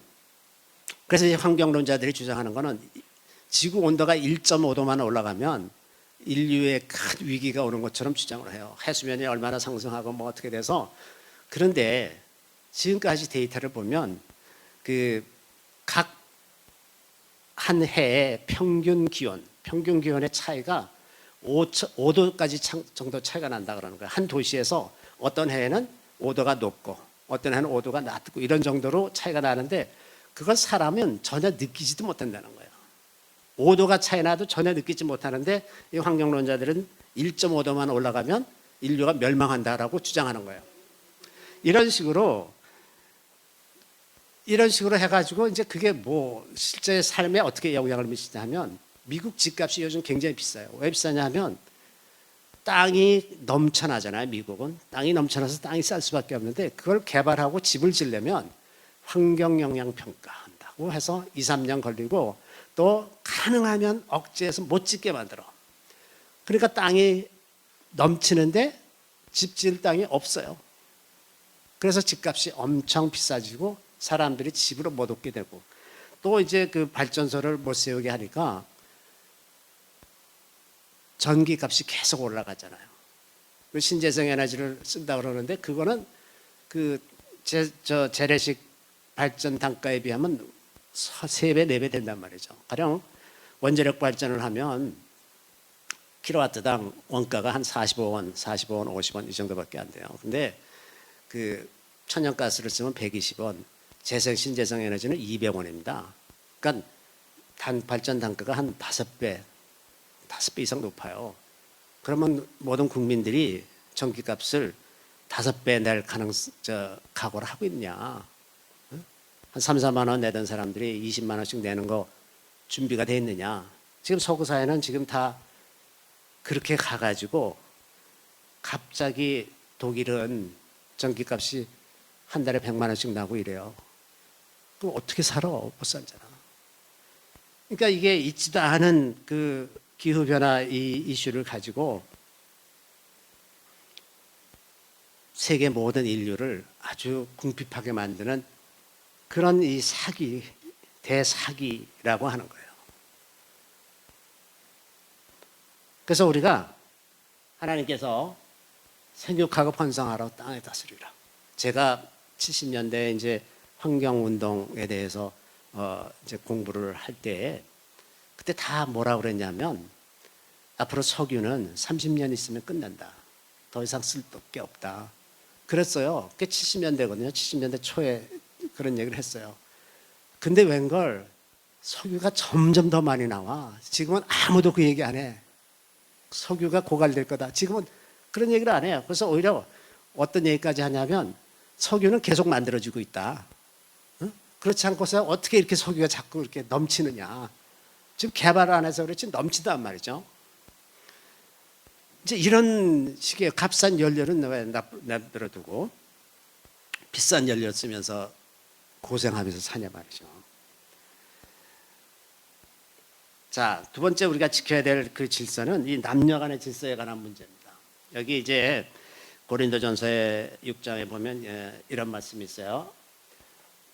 그래서 이 환경론자들이 주장하는 거는 지구 온도가 1.5도만 올라가면 인류의 큰 위기가 오는 것처럼 주장을 해요. 해수면이 얼마나 상승하고 뭐 어떻게 돼서. 그런데 지금까지 데이터를 보면 그 각 한 해의 평균 기온의 차이가 5도까지 정도 차이가 난다 그러는 거예요. 한 도시에서 어떤 해에는 5도가 높고 어떤 해는 5도가 낮고 이런 정도로 차이가 나는데 그걸 사람은 전혀 느끼지도 못한다는 거예요. 5도가 차이 나도 전혀 느끼지 못하는데 이 환경론자들은 1.5도만 올라가면 인류가 멸망한다라고 주장하는 거예요. 이런 식으로 해가지고 이제 그게 뭐 실제 삶에 어떻게 영향을 미치냐 하면 미국 집값이 요즘 굉장히 비싸요. 왜 비싸냐면 땅이 넘쳐나잖아요. 미국은 땅이 넘쳐나서 땅이 쌀 수밖에 없는데 그걸 개발하고 집을 지려면 환경영향평가한다고 해서 2, 3년 걸리고 또 가능하면 억제해서 못 짓게 만들어. 그러니까 땅이 넘치는데 집 지을 땅이 없어요. 그래서 집값이 엄청 비싸지고 사람들이 집으로 못 오게 되고 또 이제 그 발전소를 못 세우게 하니까 전기값이 계속 올라가잖아요. 그 신재생 에너지를 쓴다 그러는데 그거는 그 재래식 발전 단가에 비하면 3배, 4배 된단 말이죠. 가령 원자력 발전을 하면 킬로와트당 원가가 한 45원, 50원 이 정도밖에 안 돼요. 근데 그 천연가스를 쓰면 120원, 신재생 에너지는 200원입니다. 그러니까 발전 단가가 한 5배 이상 높아요. 그러면 모든 국민들이 전기값을 5배 낼 각오를 하고 있냐? 한 3, 4만 원 내던 사람들이 20만 원씩 내는 거 준비가 돼 있느냐? 지금 서구 사회는 지금 다 그렇게 가가지고 갑자기 독일은 전기값이 한 달에 100만 원씩 나고 이래요. 그럼 어떻게 살아? 못 살잖아. 그러니까 이게 있지도 않은 그 기후변화 이 이슈를 가지고 세계 모든 인류를 아주 궁핍하게 만드는 그런 이 대사기라고 하는 거예요. 그래서 우리가 하나님께서 생육하고 번성하라 땅에 다스리라. 제가 70년대 이제 환경운동에 대해서 이제 공부를 할 때 그때 다 뭐라 그랬냐면 앞으로 석유는 30년 있으면 끝난다. 더 이상 쓸 게 없다. 그랬어요. 그게 70년대거든요. 70년대 초에 그런 얘기를 했어요. 근데 웬걸 석유가 점점 더 많이 나와. 지금은 아무도 그 얘기 안 해. 석유가 고갈될 거다. 지금은 그런 얘기를 안 해요. 그래서 오히려 어떤 얘기까지 하냐면 석유는 계속 만들어지고 있다. 그렇지 않고서 어떻게 이렇게 석유가 자꾸 이렇게 넘치느냐. 지금 개발 안 해서 그렇지 넘치단 말이죠. 이제 이런 식의 값싼 연료는 왜 내버려두고 비싼 연료 쓰면서 고생하면서 사냐 말이죠. 자, 두 번째 우리가 지켜야 될 그 질서는 이 남녀 간의 질서에 관한 문제입니다. 여기 이제 고린도전서의 6장에 보면 이런 말씀이 있어요.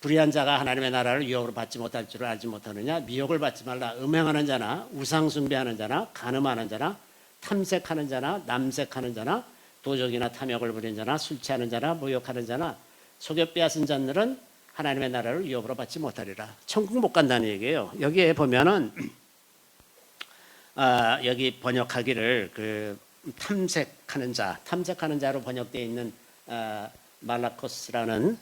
불의한 자가 하나님의 나라를 유혹으로 받지 못할 줄을 알지 못하느냐. 미혹을 받지 말라. 음행하는 자나 우상 숭배하는 자나 간음하는 자나 탐색하는 자나 남색하는 자나 도적이나 탐욕을 부리는 자나 술 취하는 자나 모욕하는 자나 속여 빼앗은 자들은 하나님의 나라를 유혹으로 받지 못하리라. 천국 못 간다는 얘기예요. 여기에 보면은 여기 번역하기를 그 탐색하는 자로 번역되어 있는 말라코스라는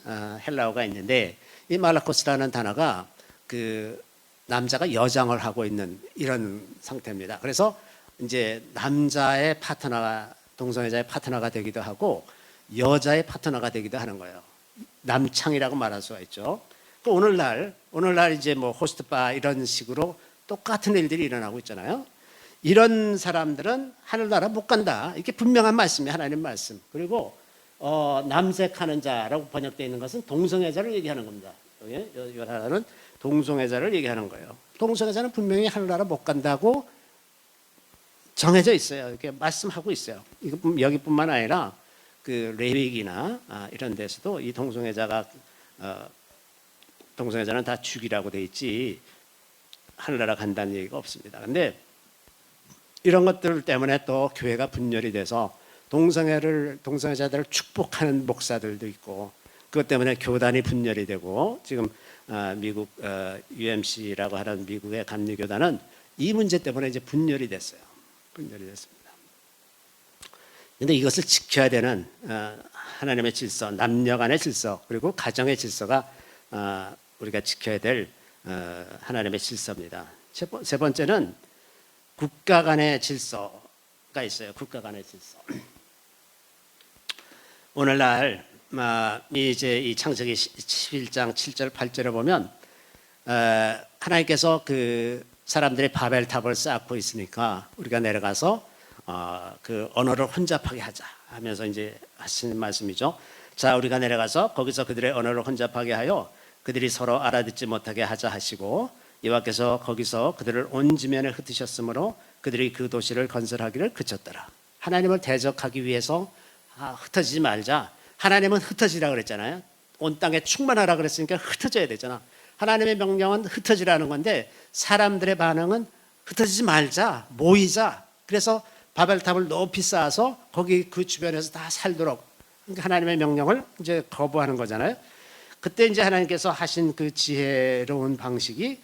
헬라어가 있는데 이 말라코스라는 단어가 그 남자가 여장을 하고 있는 이런 상태입니다. 그래서 이제 남자의 파트너가 동성애자의 파트너가 되기도 하고 여자의 파트너가 되기도 하는 거예요. 남창이라고 말할 수가 있죠. 그 오늘날 이제 뭐 호스트바 이런 식으로 똑같은 일들이 일어나고 있잖아요. 이런 사람들은 하늘나라 못 간다. 이게 분명한 말씀이 하나님 말씀. 그리고 남색하는 자라고 번역되어 있는 것은 동성애자를 얘기하는 겁니다. 이 하나는 동성애자를 얘기하는 거예요. 동성애자는 분명히 하늘나라 못 간다고 정해져 있어요. 이렇게 말씀하고 있어요. 이거 여기뿐만 아니라 그 레위기나 이런 데서도 이 동성애자는 다 죽이라고 돼 있지 하늘나라 간다는 얘기가 없습니다. 근데 이런 것들 때문에 또 교회가 분열이 돼서 동성애자들을 축복하는 목사들도 있고, 그것 때문에 교단이 분열이 되고, 지금 미국 UMC라고 하는 미국의 감리교단은 이 문제 때문에 이제 분열이 됐어요. 분열이 됐습니다. 그런데 이것을 지켜야 되는 하나님의 질서, 남녀 간의 질서, 그리고 가정의 질서가 우리가 지켜야 될 하나님의 질서입니다. 세 번째는 국가 간의 질서가 있어요. 국가 간의 질서. 오늘날 이제 이 창세기 11장 7절 8절에 보면 하나님께서 그 사람들이 바벨탑을 쌓고 있으니까 우리가 내려가서 그 언어를 혼잡하게 하자 하면서 이제 하시는 말씀이죠. 자, 우리가 내려가서 거기서 그들의 언어를 혼잡하게 하여 그들이 서로 알아듣지 못하게 하자 하시고, 여호와께서 거기서 그들을 온 지면에 흩으셨으므로 그들이 그 도시를 건설하기를 그쳤더라. 하나님을 대적하기 위해서 흩어지지 말자. 하나님은 흩어지라 그랬잖아요. 온 땅에 충만하라 그랬으니까 흩어져야 되잖아. 하나님의 명령은 흩어지라는 건데 사람들의 반응은 흩어지지 말자, 모이자. 그래서 바벨탑을 높이 쌓아서 거기 그 주변에서 다 살도록, 그러니까 하나님의 명령을 이제 거부하는 거잖아요. 그때 이제 하나님께서 하신 그 지혜로운 방식이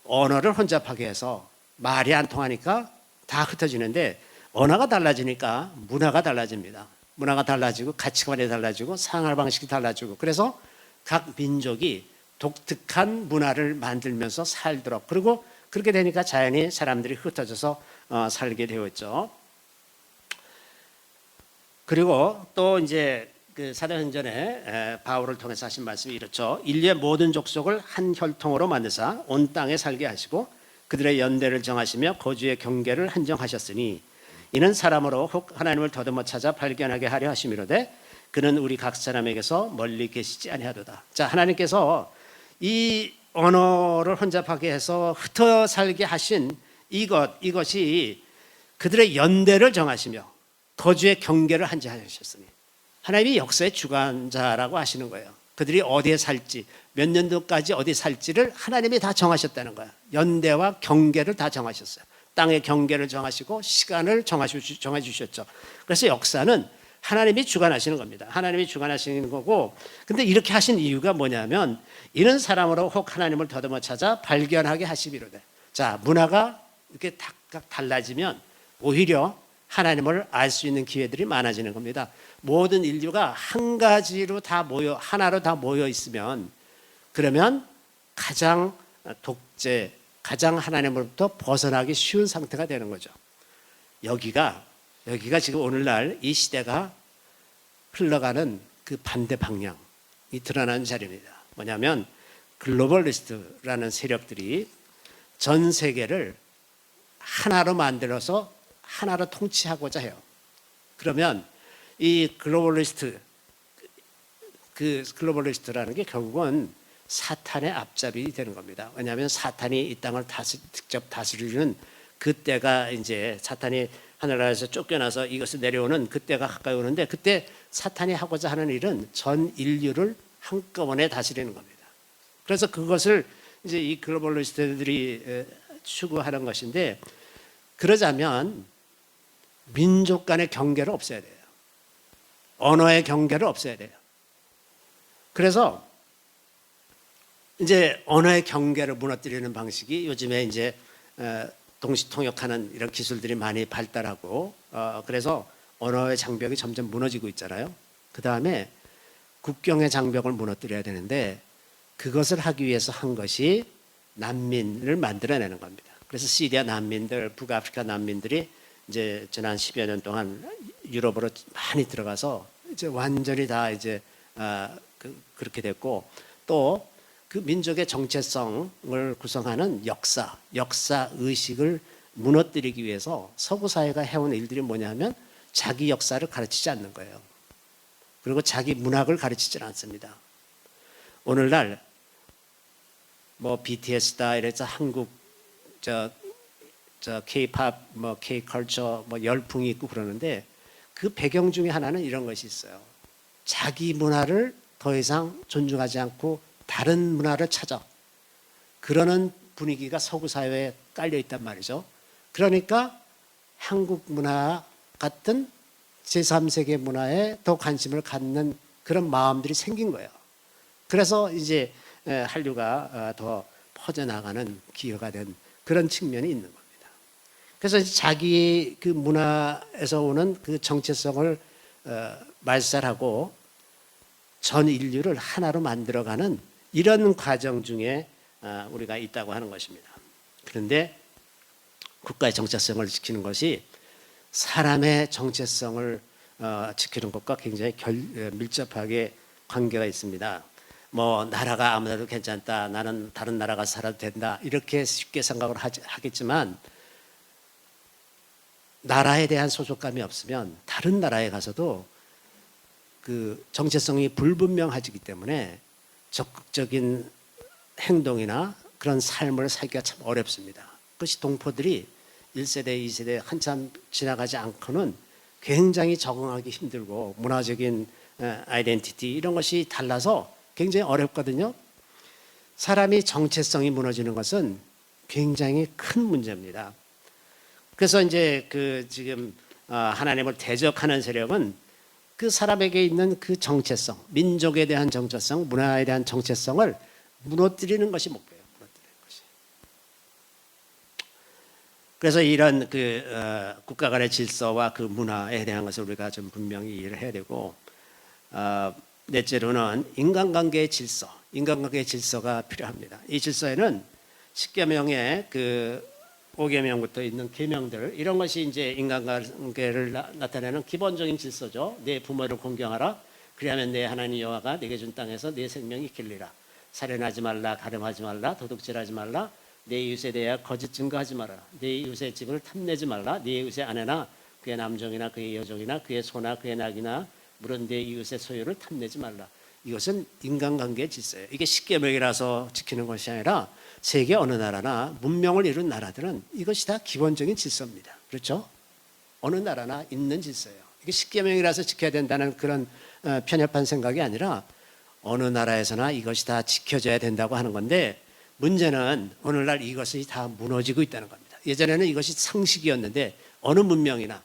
언어를 혼잡하게 해서 말이 안 통하니까 다 흩어지는데, 언어가 달라지니까 문화가 달라집니다. 문화가 달라지고 가치관이 달라지고 생활 방식이 달라지고, 그래서 각 민족이 독특한 문화를 만들면서 살도록, 그리고 그렇게 되니까 자연히 사람들이 흩어져서 살게 되었죠. 그리고 또 이제 그 사도행전에 바울을 통해서 하신 말씀이 이렇죠. 인류의 모든 족속을 한 혈통으로 만드사 온 땅에 살게 하시고 그들의 연대를 정하시며 거주의 경계를 한정하셨으니 이는 사람으로 혹 하나님을 더듬어 찾아 발견하게 하려 하심이로되 그는 우리 각 사람에게서 멀리 계시지 아니하도다. 자, 하나님께서 이 언어를 혼잡하게 해서 흩어 살게 하신 이것이 그들의 연대를 정하시며 거주의 경계를 한정하셨으니, 하나님이 역사의 주관자라고 하시는 거예요. 그들이 어디에 살지, 몇 년도까지 어디 살지를 하나님이 다 정하셨다는 거예요. 연대와 경계를 다 정하셨어요. 땅의 경계를 정하시고 시간을 정해주셨죠. 그래서 역사는 하나님이 주관하시는 겁니다. 하나님이 주관하시는 거고, 근데 이렇게 하신 이유가 뭐냐면 이는 사람으로 혹 하나님을 더듬어 찾아 발견하게 하시기로돼. 자, 문화가 이렇게 각각 달라지면 오히려 하나님을 알 수 있는 기회들이 많아지는 겁니다. 모든 인류가 한 가지로 다 모여, 하나로 다 모여 있으면, 그러면 가장 가장 하나님으로부터 벗어나기 쉬운 상태가 되는 거죠. 여기가 지금 오늘날 이 시대가 흘러가는 그 반대 방향이 드러나는 자리입니다. 뭐냐면 글로벌리스트라는 세력들이 전 세계를 하나로 만들어서 하나로 통치하고자 해요. 그러면 이 글로벌리스트라는 게 결국은 사탄의 앞잡이 되는 겁니다. 왜냐하면 사탄이 이 땅을 직접 다스리는 그때가 이제 사탄이 하늘나라에서 쫓겨나서 이것을 내려오는 그때가 가까이 오는데, 그때 사탄이 하고자 하는 일은 전 인류를 한꺼번에 다스리는 겁니다. 그래서 그것을 이제 이 글로벌리스트들이 추구하는 것인데, 그러자면 민족 간의 경계를 없애야 돼요. 언어의 경계를 없애야 돼요. 그래서 이제 언어의 경계를 무너뜨리는 방식이 요즘에 이제 동시통역하는 이런 기술들이 많이 발달하고, 그래서 언어의 장벽이 점점 무너지고 있잖아요. 그 다음에 국경의 장벽을 무너뜨려야 되는데, 그것을 하기 위해서 한 것이 난민을 만들어내는 겁니다. 그래서 시리아 난민들, 북아프리카 난민들이 이제 지난 10여 년 동안 유럽으로 많이 들어가서 이제 완전히 다 이제 그렇게 됐고, 또 그 민족의 정체성을 구성하는 역사 의식을 무너뜨리기 위해서 서구 사회가 해온 일들이 뭐냐면 자기 역사를 가르치지 않는 거예요. 그리고 자기 문학을 가르치지 않습니다. 오늘날 뭐 BTS다 이래서 한국 저 K-팝 뭐 K-컬처 뭐 열풍이 있고 그러는데 그 배경 중에 하나는 이런 것이 있어요. 자기 문화를 더 이상 존중하지 않고 다른 문화를 찾아 그러는 분위기가 서구 사회에 깔려 있단 말이죠. 그러니까 한국 문화 같은 제3세계 문화에 더 관심을 갖는 그런 마음들이 생긴 거예요. 그래서 이제 한류가 더 퍼져나가는 기회가 된 그런 측면이 있는 겁니다. 그래서 자기 그 문화에서 오는 그 정체성을 말살하고 전 인류를 하나로 만들어가는 이런 과정 중에 우리가 있다고 하는 것입니다. 그런데 국가의 정체성을 지키는 것이 사람의 정체성을 지키는 것과 굉장히 밀접하게 관계가 있습니다. 뭐 나라가 아무데도 괜찮다, 나는 다른 나라가 살아도 된다 이렇게 쉽게 생각을 하겠지만 나라에 대한 소속감이 없으면 다른 나라에 가서도 그 정체성이 불분명하기 때문에 적극적인 행동이나 그런 삶을 살기가 참 어렵습니다. 그것이 동포들이 1세대, 2세대 한참 지나가지 않고는 굉장히 적응하기 힘들고 문화적인 아이덴티티 이런 것이 달라서 굉장히 어렵거든요. 사람이 정체성이 무너지는 것은 굉장히 큰 문제입니다. 그래서 이제 그 지금 하나님을 대적하는 세력은 그 사람에게 있는 그 정체성, 민족에 대한 정체성, 문화에 대한 정체성을 무너뜨리는 것이 목표예요. 무너뜨리는 것이. 그래서 이런 그 국가 간의 질서와 그 문화에 대한 것을 우리가 좀 분명히 이해를 해야 되고, 넷째로는 인간관계의 질서, 인간관계의 질서가 필요합니다. 이 질서에는 10계명의 그 5계명부터 있는 계명들 이런 것이 이제 인간관계를 나타내는 기본적인 질서죠. 내 부모를 공경하라. 그리하면 내 하나님 여호와가 내게 준 땅에서 내 생명이 길리라. 살인하지 말라, 가늠하지 말라, 도둑질하지 말라, 내 이웃에 대하여 거짓 증거하지 말아라. 내 이웃의 집을 탐내지 말라. 내 이웃의 아내나 그의 남종이나 그의 여종이나 그의 소나 그의 낙이나 물은 내 이웃의 소유를 탐내지 말라. 이것은 인간관계의 질서예요. 이게 10계명이라서 지키는 것이 아니라 세계 어느 나라나 문명을 이룬 나라들은 이것이 다 기본적인 질서입니다. 그렇죠? 어느 나라나 있는 질서예요. 이게 10계명이라서 지켜야 된다는 그런 편협한 생각이 아니라 어느 나라에서나 이것이 다 지켜져야 된다고 하는 건데 문제는 오늘날 이것이 다 무너지고 있다는 겁니다. 예전에는 이것이 상식이었는데 어느 문명이나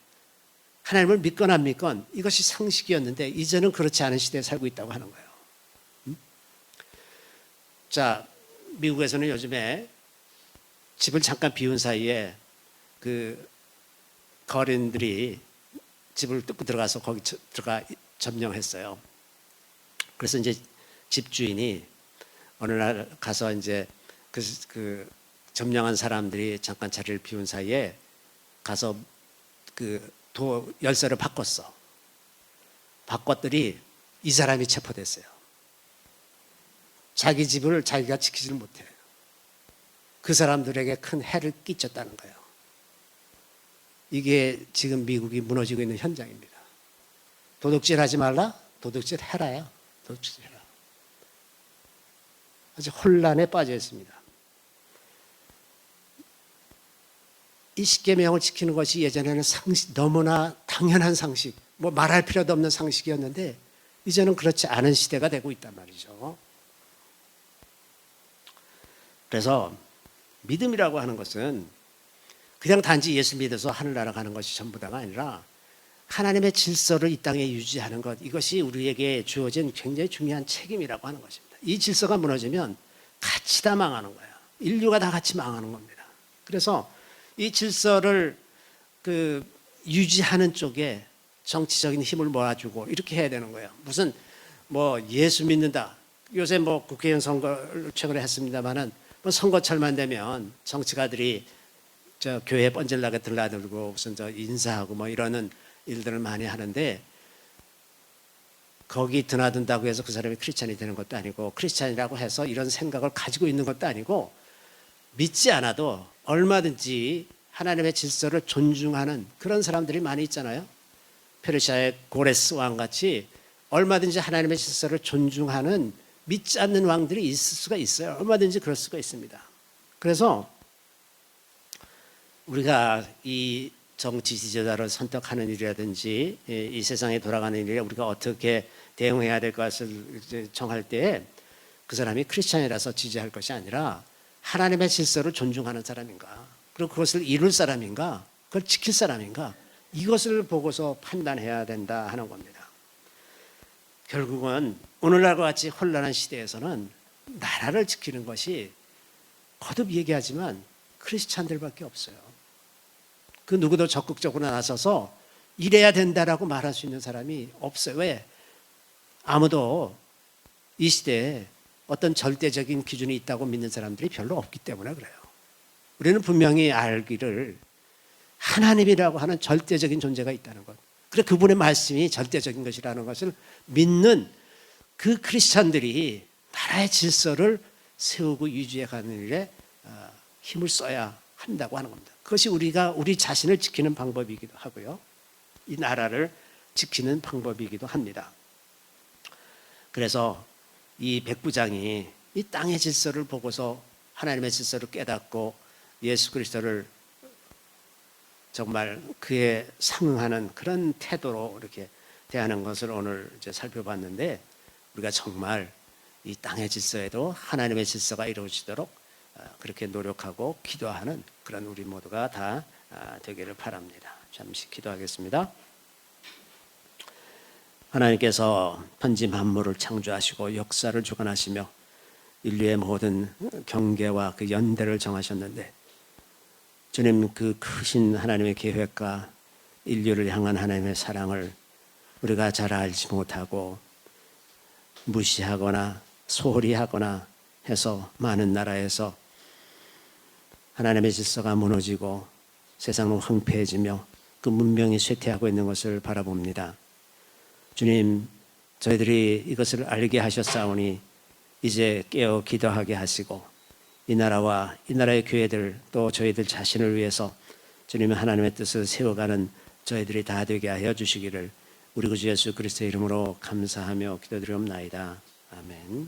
하나님을 믿건 안 믿건 이것이 상식이었는데 이제는 그렇지 않은 시대에 살고 있다고 하는 거예요. 자, 미국에서는 요즘에 집을 잠깐 비운 사이에 그 거린들이 집을 뚫고 들어가서 거기 들어가 점령했어요. 그래서 이제 집주인이 어느 날 가서 이제 그 점령한 사람들이 잠깐 자리를 비운 사이에 가서 그 열쇠를 바꿨어. 바꿨더니 이 사람이 체포됐어요. 자기 집을 자기가 지키지를 못해요. 그 사람들에게 큰 해를 끼쳤다는 거예요. 이게 지금 미국이 무너지고 있는 현장입니다. 도둑질 하지 말라? 도둑질 해라요. 도둑질 해라. 아주 혼란에 빠져 있습니다. 이 10계명을 지키는 것이 예전에는 너무나 당연한 상식, 뭐 말할 필요도 없는 상식이었는데 이제는 그렇지 않은 시대가 되고 있단 말이죠. 그래서 믿음이라고 하는 것은 그냥 단지 예수 믿어서 하늘나라 가는 것이 전부다가 아니라 하나님의 질서를 이 땅에 유지하는 것, 이것이 우리에게 주어진 굉장히 중요한 책임이라고 하는 것입니다. 이 질서가 무너지면 같이 다 망하는 거예요. 인류가 다 같이 망하는 겁니다. 그래서 이 질서를 유지하는 쪽에 정치적인 힘을 모아주고 이렇게 해야 되는 거예요. 무슨 뭐 예수 믿는다. 요새 뭐 국회의원 선거를 최근에 했습니다만은 뭐 선거철만 되면 정치가들이 저 교회 번질나게 들라들고 무슨 저 인사하고 뭐 이러는 일들을 많이 하는데 거기 드나든다고 해서 그 사람이 크리스찬이 되는 것도 아니고, 크리스찬이라고 해서 이런 생각을 가지고 있는 것도 아니고, 믿지 않아도 얼마든지 하나님의 질서를 존중하는 그런 사람들이 많이 있잖아요. 페르시아의 고레스 왕같이 얼마든지 하나님의 질서를 존중하는 믿지 않는 왕들이 있을 수가 있어요. 얼마든지 그럴 수가 있습니다. 그래서 우리가 이 정치 지도자를 선택하는 일이라든지 이 세상에 돌아가는 일에 우리가 어떻게 대응해야 될 것을 정할 때 그 사람이 크리스찬이라서 지지할 것이 아니라 하나님의 질서를 존중하는 사람인가, 그리고 그것을 이룰 사람인가, 그걸 지킬 사람인가, 이것을 보고서 판단해야 된다 하는 겁니다. 결국은 오늘날과 같이 혼란한 시대에서는 나라를 지키는 것이 거듭 얘기하지만 크리스찬들밖에 없어요. 그 누구도 적극적으로 나서서 이래야 된다라고 말할 수 있는 사람이 없어요. 왜? 아무도 이 시대에 어떤 절대적인 기준이 있다고 믿는 사람들이 별로 없기 때문에 그래요. 우리는 분명히 알기를 하나님이라고 하는 절대적인 존재가 있다는 것, 그래 그분의 말씀이 절대적인 것이라는 것을 믿는 그 크리스찬들이 나라의 질서를 세우고 유지해가는 일에 힘을 써야 한다고 하는 겁니다. 그것이 우리가 우리 자신을 지키는 방법이기도 하고요, 이 나라를 지키는 방법이기도 합니다. 그래서 이 백부장이 이 땅의 질서를 보고서 하나님의 질서를 깨닫고 예수 그리스도를 정말 그에 상응하는 그런 태도로 이렇게 대하는 것을 오늘 이제 살펴봤는데, 우리가 정말 이 땅의 질서에도 하나님의 질서가 이루어지도록 그렇게 노력하고 기도하는 그런 우리 모두가 다 되기를 바랍니다. 잠시 기도하겠습니다. 하나님께서 천지 만물을 창조하시고 역사를 주관하시며 인류의 모든 경계와 그 연대를 정하셨는데, 주님 그 크신 하나님의 계획과 인류를 향한 하나님의 사랑을 우리가 잘 알지 못하고 무시하거나 소홀히 하거나 해서 많은 나라에서 하나님의 질서가 무너지고 세상은 황폐해지며 그 문명이 쇠퇴하고 있는 것을 바라봅니다. 주님, 저희들이 이것을 알게 하셨사오니 이제 깨어 기도하게 하시고 이 나라와 이 나라의 교회들 또 저희들 자신을 위해서 주님의 하나님의 뜻을 세워가는 저희들이 다 되게 하여 주시기를 우리 구주 예수 그리스도의 이름으로 감사하며 기도드리옵나이다. 아멘.